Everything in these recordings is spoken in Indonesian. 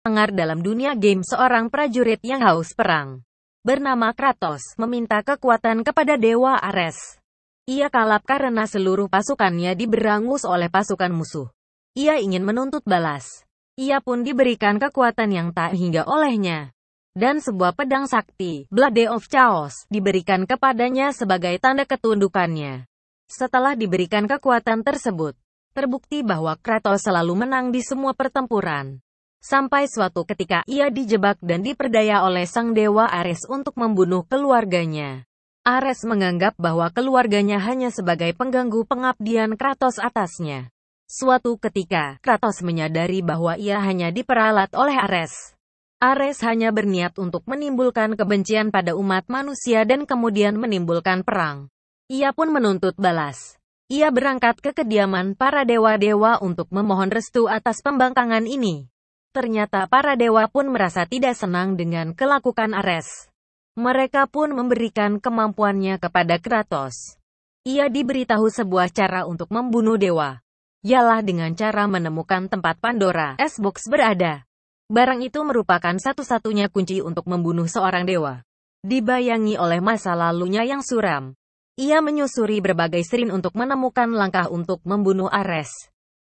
Sangar dalam dunia game, seorang prajurit yang haus perang bernama Kratos meminta kekuatan kepada Dewa Ares. Ia kalap karena seluruh pasukannya diberangus oleh pasukan musuh. Ia ingin menuntut balas. Ia pun diberikan kekuatan yang tak hingga olehnya. Dan sebuah pedang sakti, Blade of Chaos, diberikan kepadanya sebagai tanda ketundukannya. Setelah diberikan kekuatan tersebut, terbukti bahwa Kratos selalu menang di semua pertempuran. Sampai suatu ketika, ia dijebak dan diperdaya oleh sang dewa Ares untuk membunuh keluarganya. Ares menganggap bahwa keluarganya hanya sebagai pengganggu pengabdian Kratos atasnya. Suatu ketika, Kratos menyadari bahwa ia hanya diperalat oleh Ares. Ares hanya berniat untuk menimbulkan kebencian pada umat manusia dan kemudian menimbulkan perang. Ia pun menuntut balas. Ia berangkat ke kediaman para dewa-dewa untuk memohon restu atas pembangkangan ini. Ternyata para dewa pun merasa tidak senang dengan kelakuan Ares. Mereka pun memberikan kemampuannya kepada Kratos. Ia diberitahu sebuah cara untuk membunuh dewa. Ialah dengan cara menemukan tempat Pandora Xbox berada. Barang itu merupakan satu-satunya kunci untuk membunuh seorang dewa. Dibayangi oleh masa lalunya yang suram, ia menyusuri berbagai srin untuk menemukan langkah untuk membunuh Ares.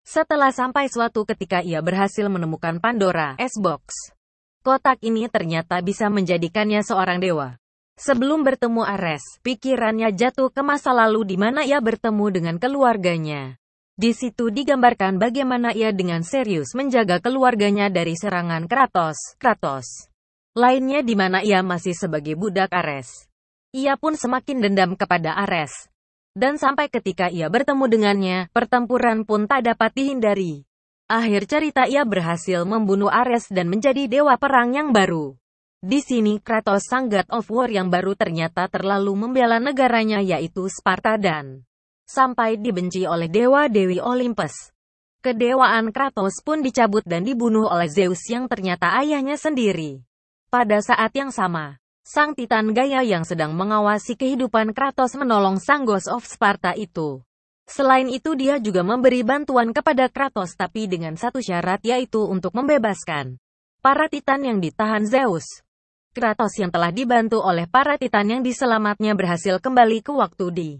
Setelah sampai suatu ketika ia berhasil menemukan Pandora Xbox. Kotak ini ternyata bisa menjadikannya seorang dewa. Sebelum bertemu Ares, pikirannya jatuh ke masa lalu di mana ia bertemu dengan keluarganya. Di situ digambarkan bagaimana ia dengan serius menjaga keluarganya dari serangan Kratos. Lainnya di mana ia masih sebagai budak Ares. Ia pun semakin dendam kepada Ares. Dan sampai ketika ia bertemu dengannya, pertempuran pun tak dapat dihindari. Akhir cerita ia berhasil membunuh Ares dan menjadi dewa perang yang baru. Di sini Kratos sang God of War yang baru ternyata terlalu membela negaranya yaitu Sparta dan sampai dibenci oleh dewa-dewi Olympus. Kedewaan Kratos pun dicabut dan dibunuh oleh Zeus yang ternyata ayahnya sendiri. Pada saat yang sama, sang Titan Gaia yang sedang mengawasi kehidupan Kratos menolong sang Ghost of Sparta itu. Selain itu dia juga memberi bantuan kepada Kratos tapi dengan satu syarat yaitu untuk membebaskan para Titan yang ditahan Zeus. Kratos yang telah dibantu oleh para Titan yang diselamatnya berhasil kembali ke waktu di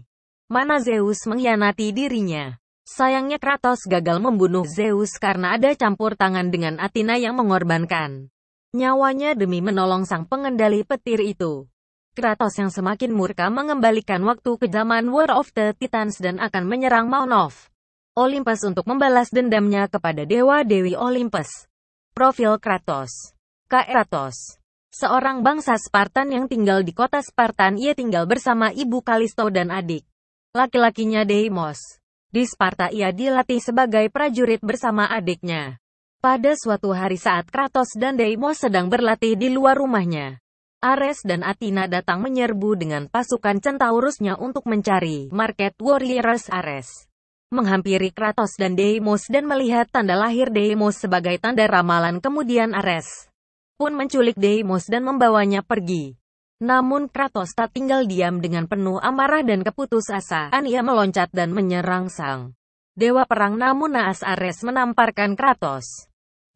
mana Zeus mengkhianati dirinya. Sayangnya Kratos gagal membunuh Zeus karena ada campur tangan dengan Athena yang mengorbankan nyawanya demi menolong sang pengendali petir itu. Kratos yang semakin murka mengembalikan waktu ke zaman War of the Titans dan akan menyerang Mount of Olympus untuk membalas dendamnya kepada dewa-dewi Olympus. Profil Kratos. Kratos, seorang bangsa Spartan yang tinggal di kota Spartan. Ia tinggal bersama ibu Kalisto dan adik laki-lakinya Deimos. Di Sparta ia dilatih sebagai prajurit bersama adiknya. Pada suatu hari saat Kratos dan Deimos sedang berlatih di luar rumahnya, Ares dan Athena datang menyerbu dengan pasukan Centaurusnya untuk mencari Market Warriors. Ares menghampiri Kratos dan Deimos dan melihat tanda lahir Deimos sebagai tanda ramalan. Kemudian Ares pun menculik Deimos dan membawanya pergi. Namun Kratos tak tinggal diam. Dengan penuh amarah dan keputusasaan ia meloncat dan menyerang sang dewa perang, namun naas Ares menamparkan Kratos.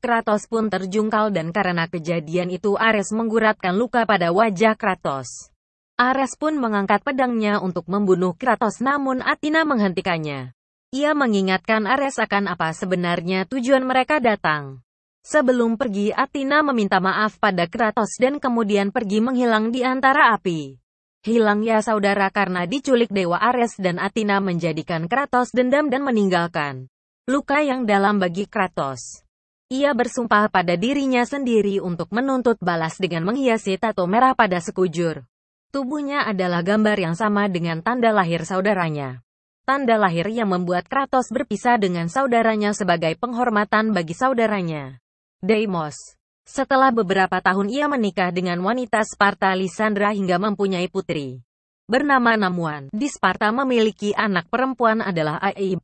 Kratos pun terjungkal dan karena kejadian itu Ares mengguratkan luka pada wajah Kratos. Ares pun mengangkat pedangnya untuk membunuh Kratos namun Athena menghentikannya. Ia mengingatkan Ares akan apa sebenarnya tujuan mereka datang. Sebelum pergi Athena meminta maaf pada Kratos dan kemudian pergi menghilang di antara api. Hilang ya saudara karena diculik dewa Ares dan Athena menjadikan Kratos dendam dan meninggalkan luka yang dalam bagi Kratos. Ia bersumpah pada dirinya sendiri untuk menuntut balas dengan menghiasi tato merah pada sekujur tubuhnya adalah gambar yang sama dengan tanda lahir saudaranya. Tanda lahir yang membuat Kratos berpisah dengan saudaranya sebagai penghormatan bagi saudaranya, Deimos. Setelah beberapa tahun ia menikah dengan wanita Sparta Lisandra hingga mempunyai putri bernama Namuan. Di Sparta memiliki anak perempuan adalah Aib.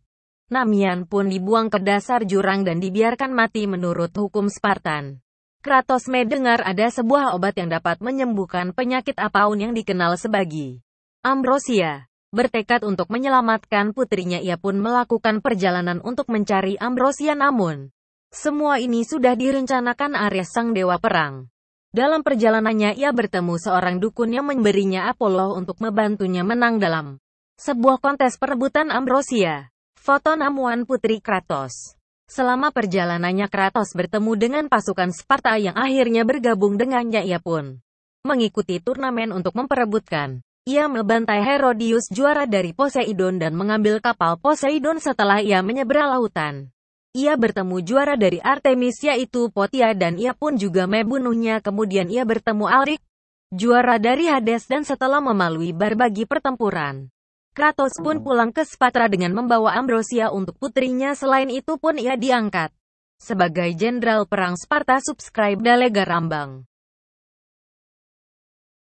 Namian pun dibuang ke dasar jurang dan dibiarkan mati menurut hukum Spartan. Kratos mendengar ada sebuah obat yang dapat menyembuhkan penyakit apapun yang dikenal sebagai ambrosia. Bertekad untuk menyelamatkan putrinya ia pun melakukan perjalanan untuk mencari ambrosia namun Semua ini sudah direncanakan Ares sang dewa perang. Dalam perjalanannya ia bertemu seorang dukun yang memberinya Apollo untuk membantunya menang dalam sebuah kontes perebutan ambrosia. Foto Namuan Putri Kratos. Selama perjalanannya Kratos bertemu dengan pasukan Sparta yang akhirnya bergabung dengannya. Ia pun mengikuti turnamen untuk memperebutkan. Ia membantai Herodius, juara dari Poseidon, dan mengambil kapal Poseidon. Setelah ia menyeberang lautan, ia bertemu juara dari Artemis yaitu Potia, dan ia pun juga membunuhnya. Kemudian ia bertemu Alrik, juara dari Hades, dan setelah melalui berbagai pertempuran, Kratos pun pulang ke Sparta dengan membawa ambrosia untuk putrinya. Selain itu pun ia diangkat sebagai jenderal perang Sparta. Subscribe Dalega Rambang.